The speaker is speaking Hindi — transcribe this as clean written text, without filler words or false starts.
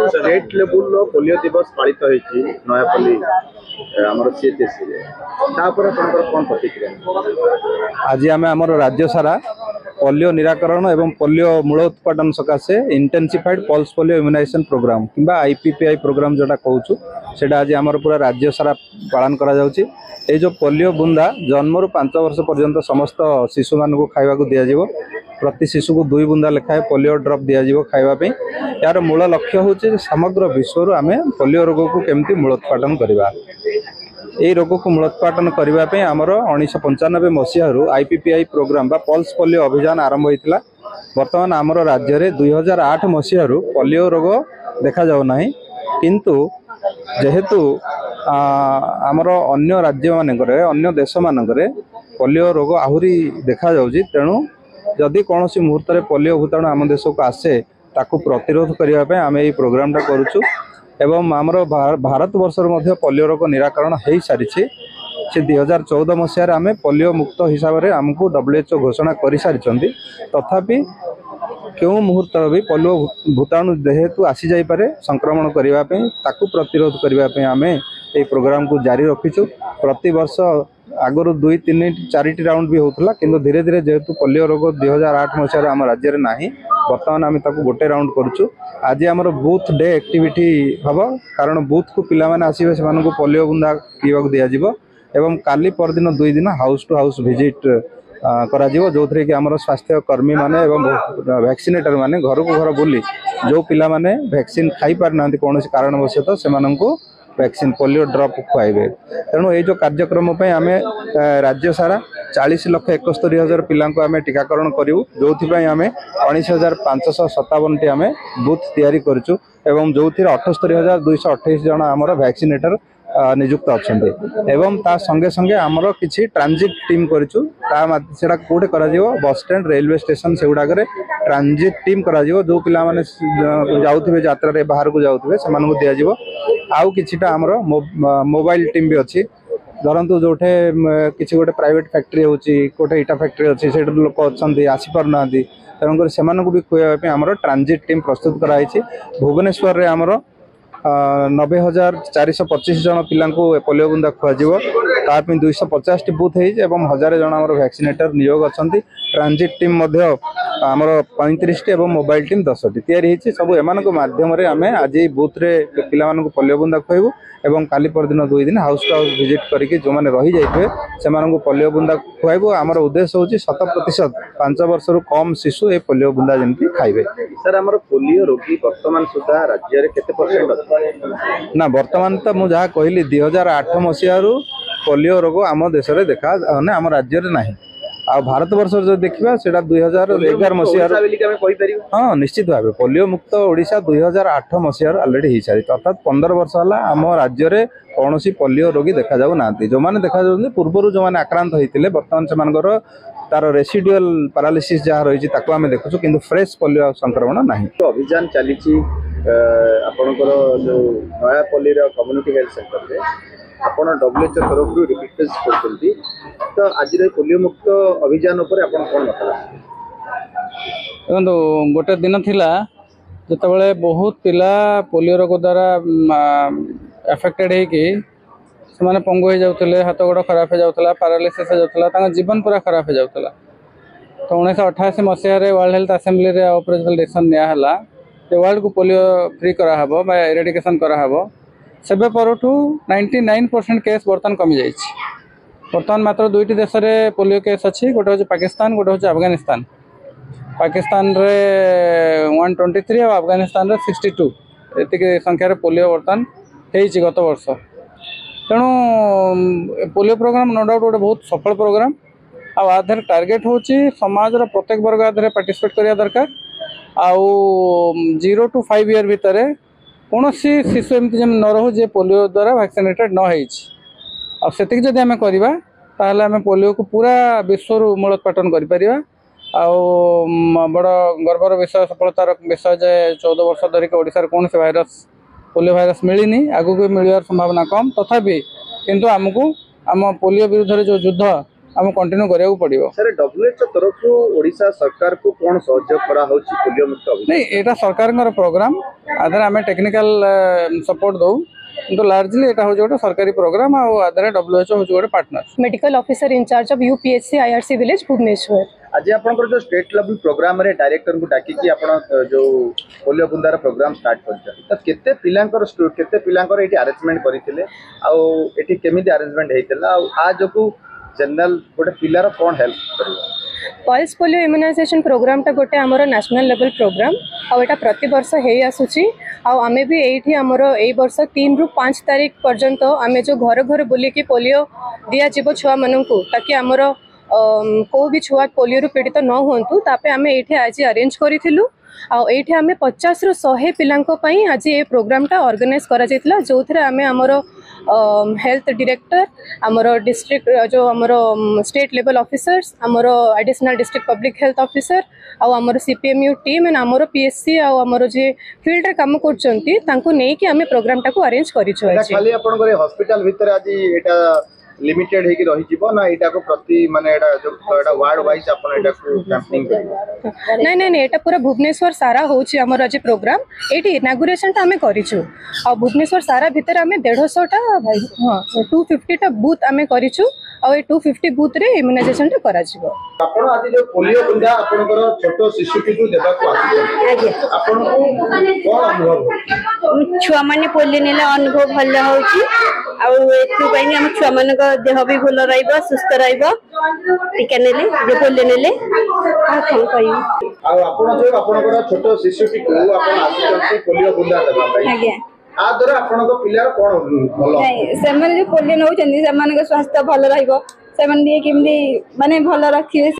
स्टेट लेवल पोलियो दिवस पालित होती नयापल्ली आमर सीएचएससी कौन प्रतिक्रिया आज आम आम राज्य सारा पोलियो निराकरण एवं पोलियो मूल उत्पादन सकाशे intensified pulse polio immunisation programme कि आईपीपीआई प्रोग्राम जोटा कहूँ से आज आम पूरा राज्य सारा पालन करा जाउची। ए जो पोलियो बुंदा जन्म 5 वर्ष पर्यंत समस्त शिशु मान खावा दिज्व प्रति शिशु को 2 बुंदा लेखाएं पोलियो ड्रप दिज्व खावाई। यार मूल लक्ष्य हूँ समग्र विश्व आम पोलियो रोग को केमती मूलोत्पाटन करवा। यही रोग को मूलोत्पाटन करने आमर 1995 मसीह आईपीपीआई प्रोग्राम बा पल्स पोलियो अभियान आरंभ होता। बर्तमान आमर राज्य में 2008 मसीह पोलियो रोग देखा जाऊना किंतु जेहेतु आमर अन्य राज्य मानक अन्य देश मानक पोलियो रोग आहरी देखा जाउची तेणु जदि कौन सी मुहूर्त में पोलियो भूताणु आम देश को आसे ताकू प्रतिरोध करने आम ये प्रोग्रामटा करुचु एवं आमर भारत वर्षर मध्य पोलियो रोग निराकरण हो सारी से 2014 मसीह आम पोलियो मुक्त हिसाब से आमको WHO घोषणा कर सारी तथापि क्यों मुहूर्त भी पोलियो भूताणु जेहेतु आसी जापे संक्रमण करने ताकू प्रतिरोध करने आम ये प्रोग्राम को जारी रखीचु। प्रति वर्ष आगु 2, 3, 4 राउंड भी होता किंतु धीरे धीरे जेहेतु पोलियो रोग 2008 मसीह आम राज्य में ना बर्तमान आम गोटे राउंड करुचु। आज आमर बूथ डे एक्टिविटी हम कारण बूथ को पिला माने आसीबे से पोलियो बुंदा पीवाक दिज्व एवं काली परदिन 2 दिन हाउस टू हाउस विजिट करा जो थे कि आमर स्वास्थ्य कर्मी माने एवं वैक्सीनेटर माने घर को घर बुली जो पिला माने वैक्सीन खाई पार ना कौन कारणवशत से वैक्सीन पोलियो ड्रप खुआबे। तेणु ये जो कार्यक्रम आम राज्य सारा 40,71,000 पिला आम टीकाकरण करूँ जो आम 19,557 आम बूथ तैयारी करूँ एवं जो 78,228 जन आमर वैक्सीनेटर नियुक्त अच्छा एवं ता संगे संगे आमर किसी ट्रांजिट टीम करा कौटे बस स्टैंड रेलवे स्टेशन से गुड़ाक ट्रांजिट टीम करा जो पिला माने जाउथिबे यात्रा बाहर को जाउथिबे से दिज्व आउ किछिटा आमर मोबाइल टीम भी अच्छी धरतु जो किसी गोटे प्राइवेट फैक्ट्री होची कोटे इटा फैक्ट्री अच्छी से लोक अच्छा आसीपार ना तेणुक से भी खुआवाई आमर ट्रांजिट टीम प्रस्तुत कराई। भुवनेश्वर में आमर 90,425 जन पिला पोलियो बुंदा खुआव तापी 250 बूथ एवं 1000 जन आम वैक्सीनेटर नियोग अच्छा। ट्रांजिट टीम आमर 35 एवं मोबाइल टीम 10टी तैयारी सब एम मध्यम आम आज बूथ रे पिला पोलियो बुंदा खुआबू एवं काली परदिन 2 दिन हाउस टू हाउस विजिट करके जो मैंने रही जाइए से पोलियो बुंदा खुआबू। आमर उद्देश्य हूँ 100% 5 वर्ष कम शिशु ये पोलियो बुंदा जमी खाइबे। सर आमर पोलियो रोगी वर्तमान सुधा राज्य में केते परसेंट ना वर्तमान तो मुझे जहाँ कहली 2008 मसीह पोलियो रोग आम देश में देखा आम राज्य में ना आ भारत वर्ष जो देखा से 2011 मसीह हाँ निश्चित भाव पोलियो मुक्त ओडिशा 2008 मसीह अलरेडी हो सारी अर्थात 15 वर्ष है आम राज्य में कौन पोलियो रोगी देखा जाऊ ना जो मैंने देखा पूर्व जो मैंने आक्रांत होते बर्तमान से तार रेसिडुअल पैरालिसिस जहाँ रही आम देखु कि फ्रेश पोलियो संक्रमण ना अभियान चली आपणकर जो नयापल्ली कम्युनिटी हेल्थ सेंटर रे आपण WHO तरफ रिक्वेस्ट करछंती तो आज पोलियो मुक्त अभियान उपर आपण कोन बताला देखो गोटे दिन थिला जतबेले बहुत पिला पोलियो रोग द्वारा एफेक्टेड है कि से माने पंगु हो जाउतले हाथ गोड़ खराब हो जाउतला पैरालिसिस हो जाउतला तांगा जीवन पूरा खराब हो जाउतला। तो 1988 मसीह रे वर्ल्ड हेल्थ असेंबली रे ऑपरेशनल डिसीजन निया हला जे वर्ल्ड को पोलियो फ्री करा हबो बा एरेडिकेशन करा हबो सेबे परठू 99% केस बर्तन कमी जाइछि। बर्तमान मात्र 2टी देश रे पोलियो केस अछि गोटे होछि पाकिस्तान गोटे होछि अफगानिस्तान। पाकिस्तान रे 123 और अफगानिस्तान रे 62 एतिके संख्या रे पोलियो बर्तन हेछि गत वर्ष। तेणु पोलियो प्रोग्राम नो डाउट गोटे बहुत सफल प्रोग्राम आधार टार्गेट होछि समाज रो प्रत्येक वर्ग आधार पार्टिसिपेट करिया दरकार आउ 0 to 5 ईयर भितर कौन शिशु एमती जमी न रो जे पोलियो द्वारा वैक्सीनेटेड न होती जदि आम करवा ताहले आम पोलियो को पूरा विश्व मूलोत्पाटन कर बड़ गर्वर विषय सफलतार विषय जे 14 वर्ष धरिक ओडिशार कौन से भाइरस पोलियो भाइरस मिलनी आगू मिलवार संभावना कम तथापि किंतु आमको आम पोलियो विरुद्ध जो युद्ध आम कंटिन्यू करा पड़ो। सर WHO तरफ ओडिशा सरकार को कौन सहयोग करा होची पोलियो मुक्त अभियान? नहीं एटा सरकार प्रोग्राम आधार आम टेक्निकल सपोर्ट दो तो लार्जली एटा हो गोटे सरकारी प्रोग्राम आधार WHO हो गोटे partner. Medical officer in-charge of UPSC IRC village Bhubaneswar. आज आपनकर जो स्टेट लेवल प्रोग्राम रे डायरेक्टर को डाकी कि आपण जो पोलियो बुंदार प्रोग्राम स्टार्ट करछन त केते पिलांकर केते पिलांकर एठी अरेंजमेंट करिथिले आ एठी केमिति अरेंजमेंट हेतिला आ जो को जनरल गोटे पिलार कोन हेल्प करियो? पल्स पोलियो इम्यूनाइजेशन प्रोग्राम टा गोटे आमर नेशनल लेवल प्रोग्राम आटा प्रति वर्ष हे आसुची आमे भी एठी आमर ए वर्ष 3 ରୁ 5 तारीख पर्यंत आमे जो घर घर बुली की पोलियो दिया जीवो छुआ माननकु ताकि आमर को भी छुआ पोलियो रु पीड़ित न होंतु तापे आमे एठी आज अरेंज करिथिलु एठी आमे 50 ରୁ 100 पिलांको पई आज ए प्रोग्राम टा ऑर्गेनाइज करा जैतला जो थरे आमे आमर हेल्थ डायरेक्टर आमर डिस्ट्रिक्ट जो आमर स्टेट लेवल ऑफिसर्स आमर additional district public health officer आमर CPMU टीम एंड आमर PSC आमर जे फील्ड रे काम करचंती तांको नै कि आमे प्रोग्राम टा को अरेंज करिछो अछि। खाली आपन करे हॉस्पिटल भीतर आज एटा लिमिटेड हेकी रही जीवो ना एटा को प्रति माने एटा जो एटा वार्ड वाइज आपन एटा को कैंपेनिंग करियो? नहीं नहीं एटा पूरा भुवनेश्वर सारा होची हमर आज प्रोग्राम एटी इनागुरेशन टा हमें करिछु आ भुवनेश्वर सारा भीतर हमें 150 टा भाई हां 250 टा बूथ हमें करिछु आ 250 बूथ रे इम्यूनाइजेशन टा करा जिवो। आपण आज जो पोलियो बुंदा आपनकर छोटो शिशु को देबा को आसी आपण को कोन अनुभव छुआ माने पोलियो नेला अनुभव भल होची आ एथु पई हम छुआ मान देह भी भल रहइबो सुस्थ रहइबो टीका नेले जे पोलियो नेले आ कोन कहि आ आपण जो आपनकर छोटो शिशु को आपण आसी पोलियो बुंदा देबा पई आज्ञा आ द्वारा आपनक पिलार कोन भल नहीं से माने जो पोलियो नौ चंदी से मान स्वास्थ्य भल रहइबो से माने केमदी माने भल रखिए।